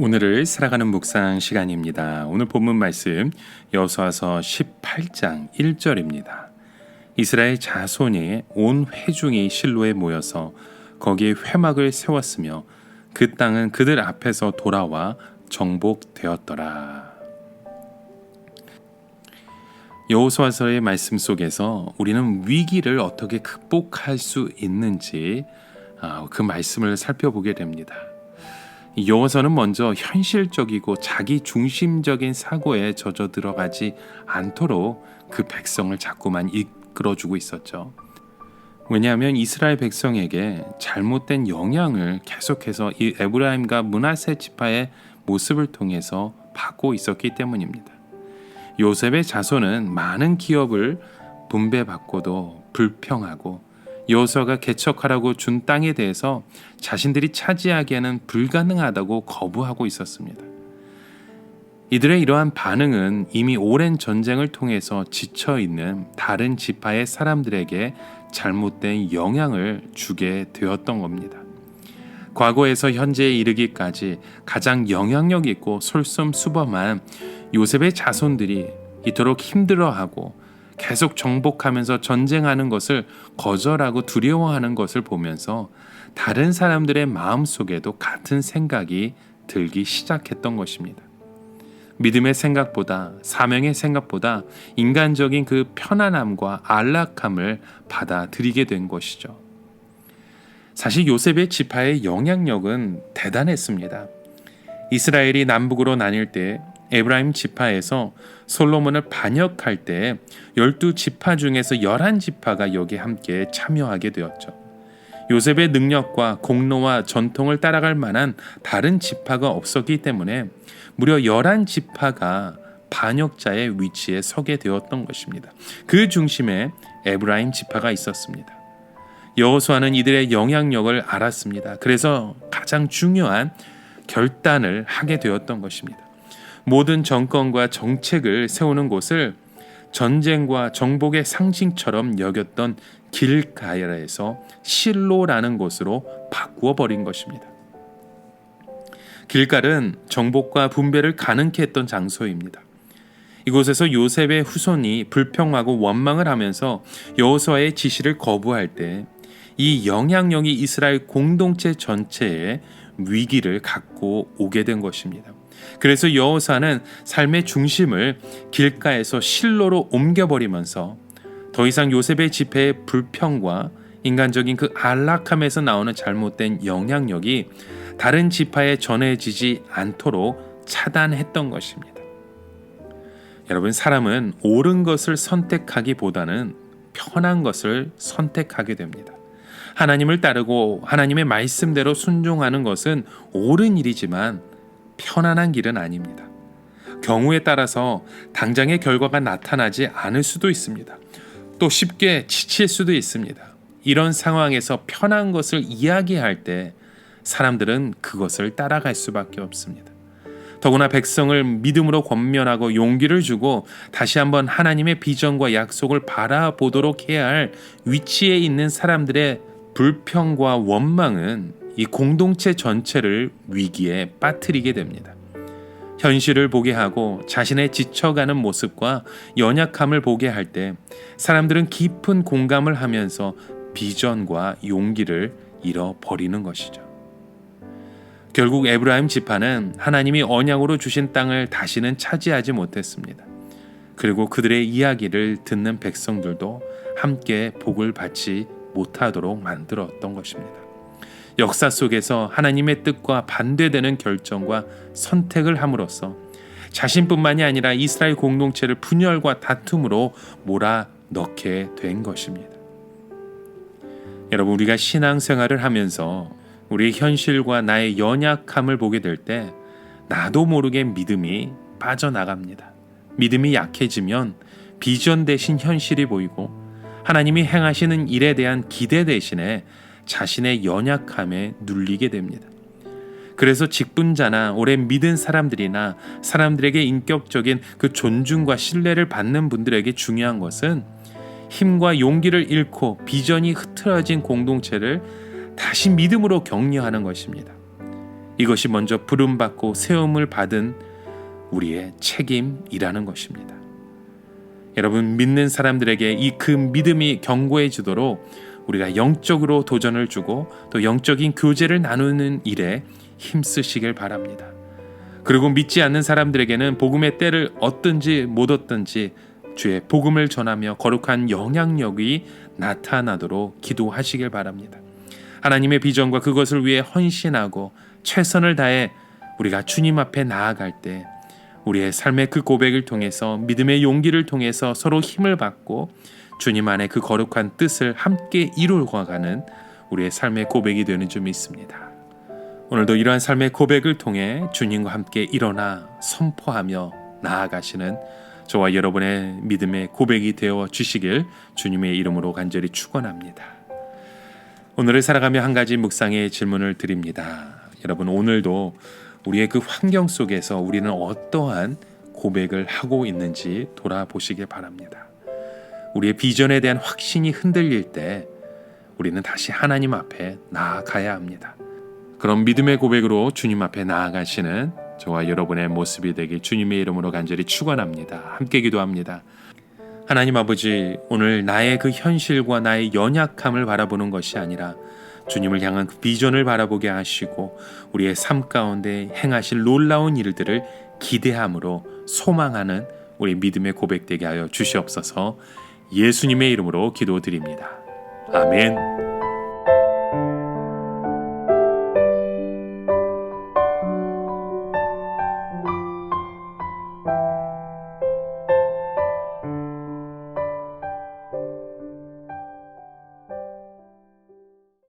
오늘을 살아가는 묵상 시간입니다. 오늘 본문 말씀 여호수아서 18장 1절입니다. 이스라엘 자손이 온 회중이 실로에 모여서 거기에 회막을 세웠으며 그 땅은 그들 앞에서 돌아와 정복되었더라. 여호수아서의 말씀 속에서 우리는 위기를 어떻게 극복할 수 있는지 그 말씀을 살펴보게 됩니다. 여호수아는 먼저 현실적이고 자기 중심적인 사고에 젖어 들어가지 않도록 그 백성을 자꾸만 이끌어주고 있었죠. 왜냐하면 이스라엘 백성에게 잘못된 영향을 계속해서 이 에브라임과 므낫세 지파의 모습을 통해서 받고 있었기 때문입니다. 요셉의 자손은 많은 기업을 분배받고도 불평하고 여호수아가 개척하라고 준 땅에 대해서 자신들이 차지하기에는 불가능하다고 거부하고 있었습니다. 이들의 이러한 반응은 이미 오랜 전쟁을 통해서 지쳐있는 다른 지파의 사람들에게 잘못된 영향을 주게 되었던 겁니다. 과거에서 현재에 이르기까지 가장 영향력 있고 솔선수범한 요셉의 자손들이 이토록 힘들어하고 계속 정복하면서 전쟁하는 것을 거절하고 두려워하는 것을 보면서 다른 사람들의 마음속에도 같은 생각이 들기 시작했던 것입니다. 믿음의 생각보다, 사명의 생각보다 인간적인 그 편안함과 안락함을 받아들이게 된 것이죠. 사실 요셉의 지파의 영향력은 대단했습니다. 이스라엘이 남북으로 나뉠 때 에브라임 지파에서 솔로몬을 반역할 때 12지파 중에서 11지파가 여기에 함께 참여하게 되었죠. 요셉의 능력과 공로와 전통을 따라갈 만한 다른 지파가 없었기 때문에 무려 11지파가 반역자의 위치에 서게 되었던 것입니다. 그 중심에 에브라임 지파가 있었습니다. 여호수아는 이들의 영향력을 알았습니다. 그래서 가장 중요한 결단을 하게 되었던 것입니다. 모든 정권과 정책을 세우는 곳을 전쟁과 정복의 상징처럼 여겼던 길가야에서 실로라는 곳으로 바꾸어 버린 것입니다. 길갈은 정복과 분배를 가능케 했던 장소입니다. 이곳에서 요셉의 후손이 불평하고 원망을 하면서 여호수아의 지시를 거부할 때 이 영향력이 이스라엘 공동체 전체에 위기를 갖고 오게 된 것입니다. 그래서 여호수아는 삶의 중심을 길가에서 실로로 옮겨버리면서 더 이상 요셉의 지폐의 불평과 인간적인 그 안락함에서 나오는 잘못된 영향력이 다른 지파에 전해지지 않도록 차단했던 것입니다. 여러분, 사람은 옳은 것을 선택하기보다는 편한 것을 선택하게 됩니다. 하나님을 따르고 하나님의 말씀대로 순종하는 것은 옳은 일이지만 편안한 길은 아닙니다. 경우에 따라서 당장의 결과가 나타나지 않을 수도 있습니다. 또 쉽게 지칠 수도 있습니다. 이런 상황에서 편한 것을 이야기할 때 사람들은 그것을 따라갈 수밖에 없습니다. 더구나 백성을 믿음으로 권면하고 용기를 주고 다시 한번 하나님의 비전과 약속을 바라보도록 해야 할 위치에 있는 사람들의 불평과 원망은 이 공동체 전체를 위기에 빠뜨리게 됩니다. 현실을 보게 하고 자신의 지쳐가는 모습과 연약함을 보게 할 때 사람들은 깊은 공감을 하면서 비전과 용기를 잃어버리는 것이죠. 결국 에브라임 지파는 하나님이 언약으로 주신 땅을 다시는 차지하지 못했습니다. 그리고 그들의 이야기를 듣는 백성들도 함께 복을 받지 못하도록 만들었던 것입니다. 역사 속에서 하나님의 뜻과 반대되는 결정과 선택을 함으로써 자신뿐만이 아니라 이스라엘 공동체를 분열과 다툼으로 몰아넣게 된 것입니다. 여러분, 우리가 신앙생활을 하면서 우리의 현실과 나의 연약함을 보게 될 때 나도 모르게 믿음이 빠져나갑니다. 믿음이 약해지면 비전 대신 현실이 보이고 하나님이 행하시는 일에 대한 기대 대신에 자신의 연약함에 눌리게 됩니다. 그래서 직분자나 오래 믿은 사람들이나 사람들에게 인격적인 그 존중과 신뢰를 받는 분들에게 중요한 것은 힘과 용기를 잃고 비전이 흐트러진 공동체를 다시 믿음으로 격려하는 것입니다. 이것이 먼저 부름받고 세움을 받은 우리의 책임이라는 것입니다. 여러분, 믿는 사람들에게 이 그 믿음이 견고해지도록 우리가 영적으로 도전을 주고 또 영적인 교제를 나누는 일에 힘쓰시길 바랍니다. 그리고 믿지 않는 사람들에게는 복음의 때를 얻든지 못 얻든지 주의 복음을 전하며 거룩한 영향력이 나타나도록 기도하시길 바랍니다. 하나님의 비전과 그것을 위해 헌신하고 최선을 다해 우리가 주님 앞에 나아갈 때 우리의 삶의 그 고백을 통해서 믿음의 용기를 통해서 서로 힘을 받고 주님 안에 그 거룩한 뜻을 함께 이루어가는 우리의 삶의 고백이 되는 줄 믿습니다. 오늘도 이러한 삶의 고백을 통해 주님과 함께 일어나 선포하며 나아가시는 저와 여러분의 믿음의 고백이 되어 주시길 주님의 이름으로 간절히 축원합니다. 오늘을 살아가며 한 가지 묵상의 질문을 드립니다. 여러분, 오늘도 우리의 그 환경 속에서 우리는 어떠한 고백을 하고 있는지 돌아보시길 바랍니다. 우리의 비전에 대한 확신이 흔들릴 때 우리는 다시 하나님 앞에 나아가야 합니다. 그런 믿음의 고백으로 주님 앞에 나아가시는 저와 여러분의 모습이 되길 주님의 이름으로 간절히 축원합니다. 함께 기도합니다. 하나님 아버지, 오늘 나의 그 현실과 나의 연약함을 바라보는 것이 아니라 주님을 향한 그 비전을 바라보게 하시고 우리의 삶 가운데 행하실 놀라운 일들을 기대함으로 소망하는 우리 믿음의 고백되게 하여 주시옵소서. 예수님의 이름으로 기도드립니다. 아멘.